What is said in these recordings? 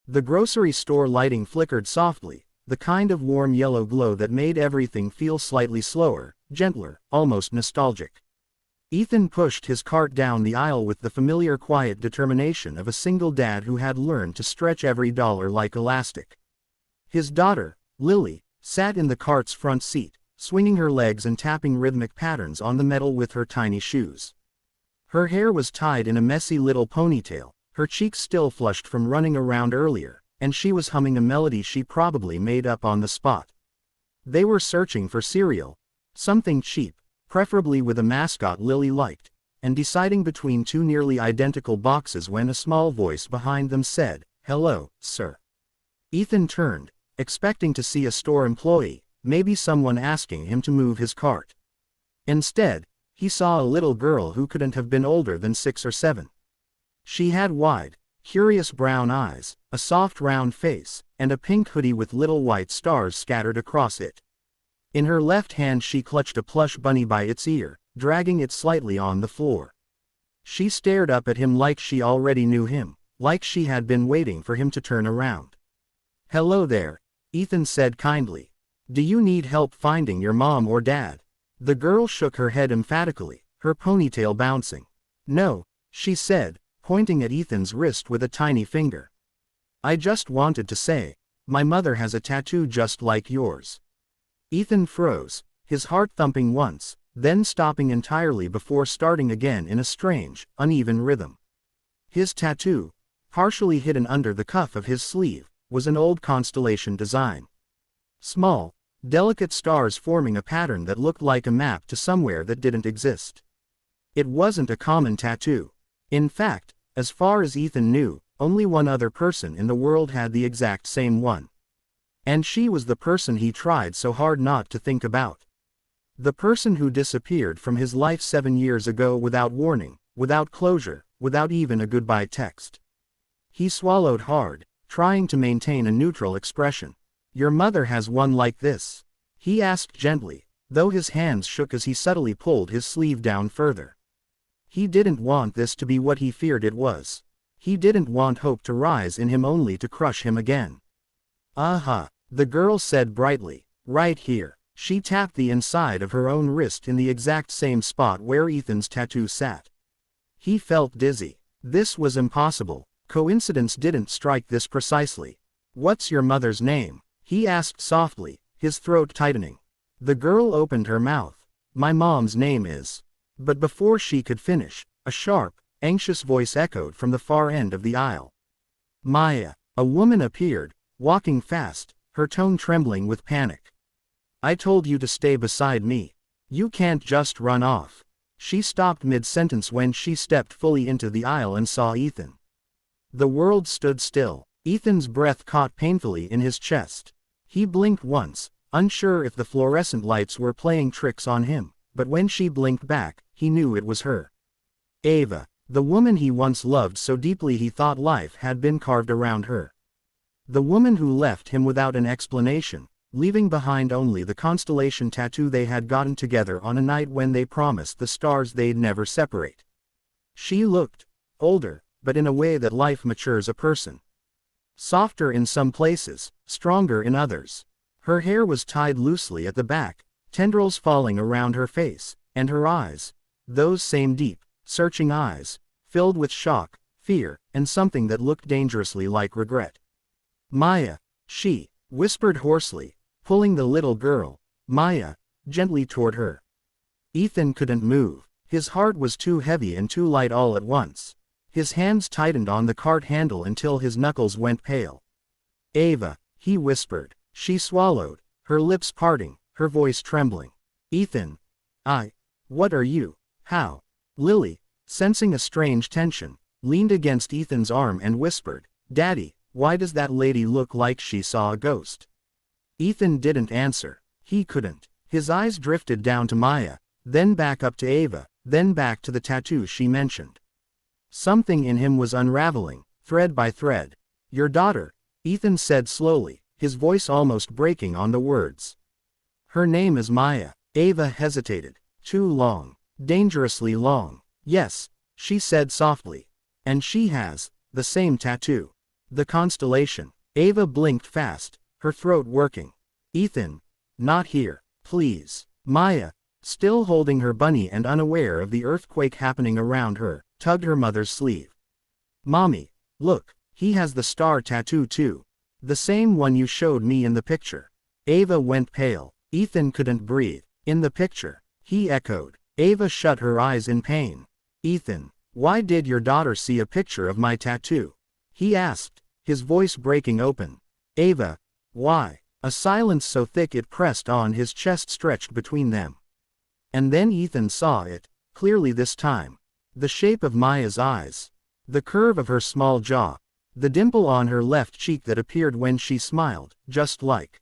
The grocery store lighting flickered softly, the kind of warm yellow glow that made everything feel slightly slower, gentler, almost nostalgic. Ethan pushed his cart down the aisle with the familiar quiet determination of a single dad who had learned to stretch every dollar like elastic. His daughter, Lily, sat in the cart's front seat, swinging her legs and tapping rhythmic patterns on the metal with her tiny shoes. Her hair was tied in a messy little ponytail, her cheeks still flushed from running around earlier, and she was humming a melody she probably made up on the spot. They were searching for cereal, something cheap, preferably with a mascot Lily liked, and deciding between two nearly identical boxes when a small voice behind them said, "Hello, sir." Ethan turned, expecting to see a store employee, maybe someone asking him to move his cart. Instead, he saw a little girl who couldn't have been older than 6 or 7. She had wide, curious brown eyes, a soft round face, and a pink hoodie with little white stars scattered across it. In her left hand she clutched a plush bunny by its ear, dragging it slightly on the floor. She stared up at him like she already knew him, like she had been waiting for him to turn around. "Hello there," Ethan said kindly. "Do you need help finding your mom or dad?" The girl shook her head emphatically, her ponytail bouncing. "No," she said, pointing at Ethan's wrist with a tiny finger. "I just wanted to say, my mother has a tattoo just like yours." Ethan froze, his heart thumping once, then stopping entirely before starting again in a strange, uneven rhythm. His tattoo, partially hidden under the cuff of his sleeve, was an old constellation design. Small, delicate stars forming a pattern that looked like a map to somewhere that didn't exist. It wasn't a common tattoo. In fact, as far as Ethan knew, only one other person in the world had the exact same one. And she was the person he tried so hard not to think about. The person who disappeared from his life 7 years ago without warning, without closure, without even a goodbye text. He swallowed hard, trying to maintain a neutral expression. "Your mother has one like this?" he asked gently, though his hands shook as he subtly pulled his sleeve down further. He didn't want this to be what he feared it was. He didn't want hope to rise in him only to crush him again. "Uh-huh," the girl said brightly, "right here." She tapped the inside of her own wrist in the exact same spot where Ethan's tattoo sat. He felt dizzy. This was impossible. Coincidence didn't strike this precisely. "What's your mother's name?" he asked softly, his throat tightening. The girl opened her mouth. "My mom's name is..." But before she could finish, a sharp, anxious voice echoed from the far end of the aisle. "Maya." A woman appeared, walking fast, her tone trembling with panic. "I told you to stay beside me. You can't just run off." She stopped mid-sentence when she stepped fully into the aisle and saw Ethan. The world stood still. Ethan's breath caught painfully in his chest. He blinked once, unsure if the fluorescent lights were playing tricks on him, but when she blinked back, he knew it was her. Ava, the woman he once loved so deeply he thought life had been carved around her. The woman who left him without an explanation, leaving behind only the constellation tattoo they had gotten together on a night when they promised the stars they'd never separate. She looked older, but in a way that life matures a person. Softer in some places, stronger in others. Her hair was tied loosely at the back, tendrils falling around her face, and her eyes, those same deep, searching eyes, filled with shock, fear, and something that looked dangerously like regret. "Maya," she whispered hoarsely, pulling the little girl, Maya, gently toward her. Ethan couldn't move. His heart was too heavy and too light all at once. His hands tightened on the cart handle until his knuckles went pale. "Ava," he whispered. She swallowed, her lips parting, her voice trembling. "Ethan. What are you? How?" Lily, sensing a strange tension, leaned against Ethan's arm and whispered, "Daddy, why does that lady look like she saw a ghost?" Ethan didn't answer. He couldn't. His eyes drifted down to Maya, then back up to Ava, then back to the tattoo she mentioned. Something in him was unraveling, thread by thread. "Your daughter," Ethan said slowly, his voice almost breaking on the words. "Her name is Maya." Ava hesitated. "Too long. Dangerously long." "Yes," she said softly. "And she has the same tattoo." The constellation. Ava blinked fast, her throat working. Ethan. Not here, please. Maya, still holding her bunny and unaware of the earthquake happening around her, tugged her mother's sleeve. Mommy, look, he has the star tattoo too. The same one you showed me in the picture. Ava went pale. Ethan couldn't breathe. In the picture, he echoed. Ava shut her eyes in pain. Ethan, why did your daughter see a picture of my tattoo? He asked, his voice breaking open. Ava, why? A silence so thick it pressed on his chest stretched between them. And then Ethan saw it, clearly this time. The shape of Maya's eyes. The curve of her small jaw. The dimple on her left cheek that appeared when she smiled, just like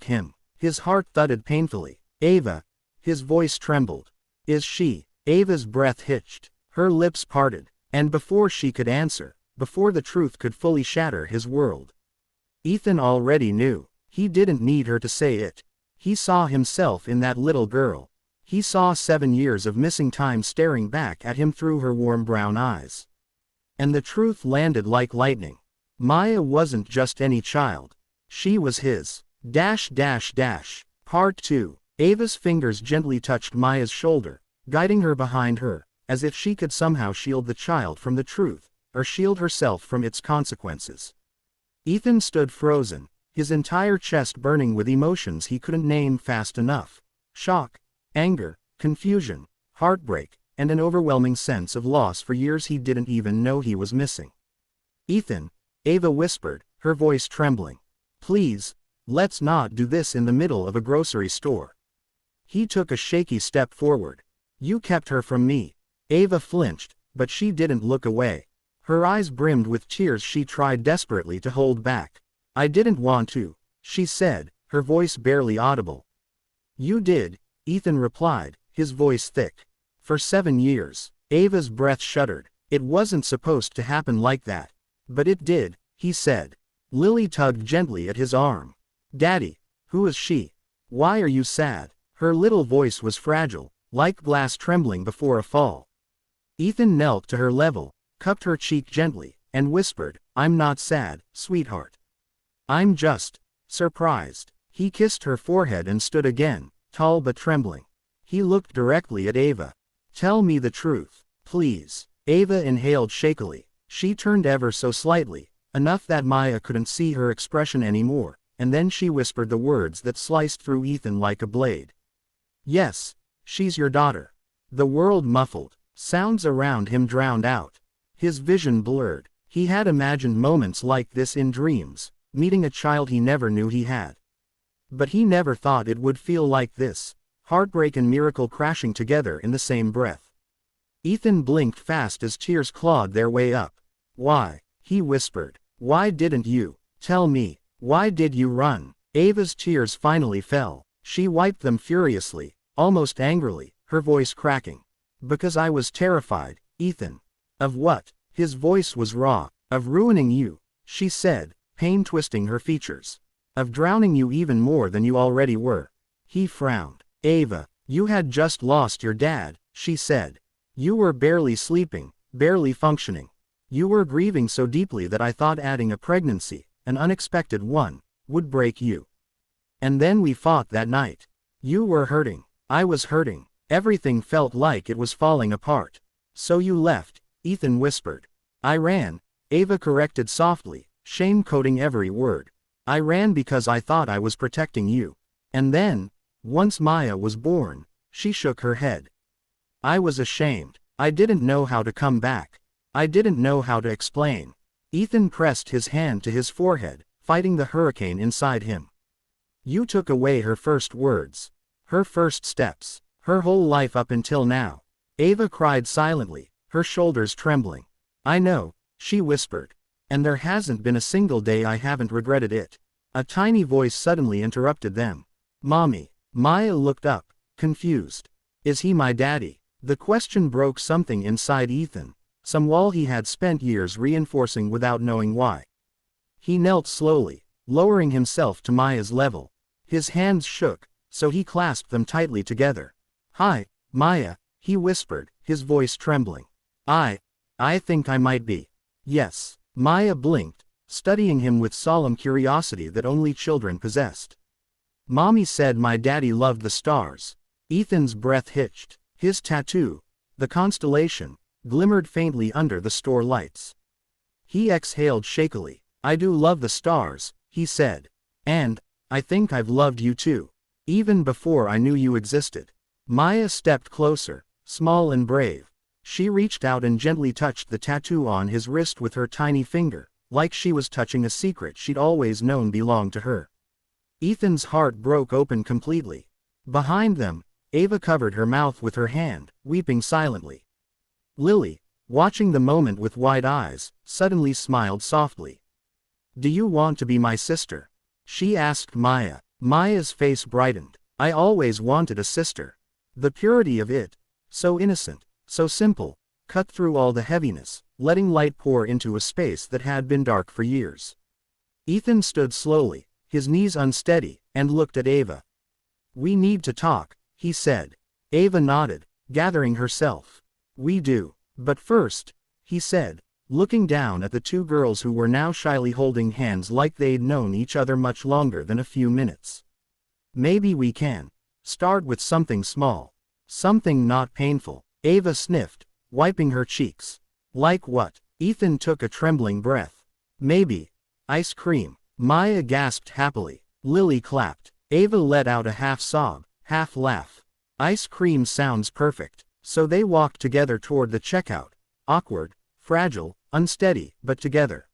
him. His heart thudded painfully. Ava. His voice trembled. Is she? Ava's breath hitched. Her lips parted. And before she could answer, before the truth could fully shatter his world, Ethan already knew. He didn't need her to say it. He saw himself in that little girl. He saw 7 years of missing time staring back at him through her warm brown eyes. And the truth landed like lightning. Maya wasn't just any child. She was his. Part 2. Ava's fingers gently touched Maya's shoulder, guiding her behind her, as if she could somehow shield the child from the truth, or shield herself from its consequences. Ethan stood frozen, his entire chest burning with emotions he couldn't name fast enough. Shock, anger, confusion, heartbreak, and an overwhelming sense of loss for years he didn't even know he was missing. Ethan, Ava whispered, her voice trembling. Please, let's not do this in the middle of a grocery store. He took a shaky step forward. You kept her from me. Ava flinched, but she didn't look away. Her eyes brimmed with tears she tried desperately to hold back. I didn't want to, she said, her voice barely audible. You did, Ethan replied, his voice thick. For 7 years. Ava's breath shuddered. It wasn't supposed to happen like that. But it did, he said. Lily tugged gently at his arm. Daddy, who is she? Why are you sad? Her little voice was fragile, like glass trembling before a fall. Ethan knelt to her level, cupped her cheek gently, and whispered, I'm not sad, sweetheart. I'm just surprised. He kissed her forehead and stood again, tall but trembling. He looked directly at Ava. Tell me the truth, please. Ava inhaled shakily. She turned ever so slightly, enough that Maya couldn't see her expression anymore, and then she whispered the words that sliced through Ethan like a blade. Yes, she's your daughter. The world muffled. Sounds around him drowned out. His vision blurred. He had imagined moments like this in dreams, meeting a child he never knew he had. But he never thought it would feel like this. Heartbreak and miracle crashing together in the same breath. Ethan blinked fast as tears clawed their way up. Why? He whispered. Why didn't you tell me? Why did you run? Ava's tears finally fell. She wiped them furiously, almost angrily, her voice cracking. Because I was terrified, Ethan. Of what? His voice was raw. Of ruining you, she said, pain twisting her features. Of drowning you even more than you already were. He frowned. Ava, you had just lost your dad, she said. You were barely sleeping, barely functioning. You were grieving so deeply that I thought adding a pregnancy, an unexpected one, would break you. And then we fought that night. You were hurting. I was hurting. Everything felt like it was falling apart. So you left, Ethan whispered. I ran, Ava corrected softly, shame coating every word. I ran because I thought I was protecting you. And then, once Maya was born, she shook her head. I was ashamed. I didn't know how to come back. I didn't know how to explain. Ethan pressed his hand to his forehead, fighting the hurricane inside him. You took away her first words. Her first steps. Her whole life up until now. Ava cried silently, her shoulders trembling. I know, she whispered. And there hasn't been a single day I haven't regretted it. A tiny voice suddenly interrupted them. Mommy. Maya looked up, confused. Is he my daddy? The question broke something inside Ethan, some wall he had spent years reinforcing without knowing why. He knelt slowly, lowering himself to Maya's level. His hands shook, so he clasped them tightly together. Hi, Maya, he whispered, his voice trembling. I think I might be. Yes. Maya blinked, studying him with solemn curiosity that only children possessed. Mommy said my daddy loved the stars. Ethan's breath hitched. His tattoo, the constellation, glimmered faintly under the store lights. He exhaled shakily. I do love the stars, he said. And I think I've loved you too. Even before I knew you existed. Maya stepped closer, small and brave. She reached out and gently touched the tattoo on his wrist with her tiny finger, like she was touching a secret she'd always known belonged to her. Ethan's heart broke open completely. Behind them, Ava covered her mouth with her hand, weeping silently. Lily, watching the moment with wide eyes, suddenly smiled softly. Do you want to be my sister? She asked Maya. Maya's face brightened. I always wanted a sister. The purity of it, so innocent, so simple, cut through all the heaviness, letting light pour into a space that had been dark for years. Ethan stood slowly, his knees unsteady, and looked at Ava. We need to talk, he said. Ava nodded, gathering herself. We do. But first, he said, looking down at the two girls who were now shyly holding hands like they'd known each other much longer than a few minutes. Maybe we can start with something small. Something not painful. Ava sniffed, wiping her cheeks. Like what? Ethan took a trembling breath. Maybe ice cream. Maya gasped happily. Lily clapped. Ava let out a half sob, half laugh. Ice cream sounds perfect. So they walked together toward the checkout, awkward, fragile, unsteady, but together.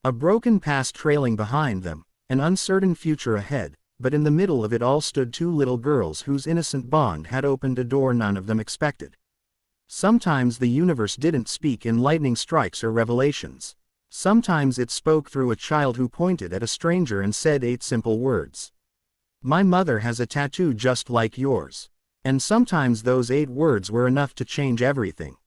A broken past trailing behind them, an uncertain future ahead, but in the middle of it all stood two little girls whose innocent bond had opened a door none of them expected. Sometimes the universe didn't speak in lightning strikes or revelations. Sometimes it spoke through a child who pointed at a stranger and said 8 simple words. My mother has a tattoo just like yours. And sometimes those 8 words were enough to change everything.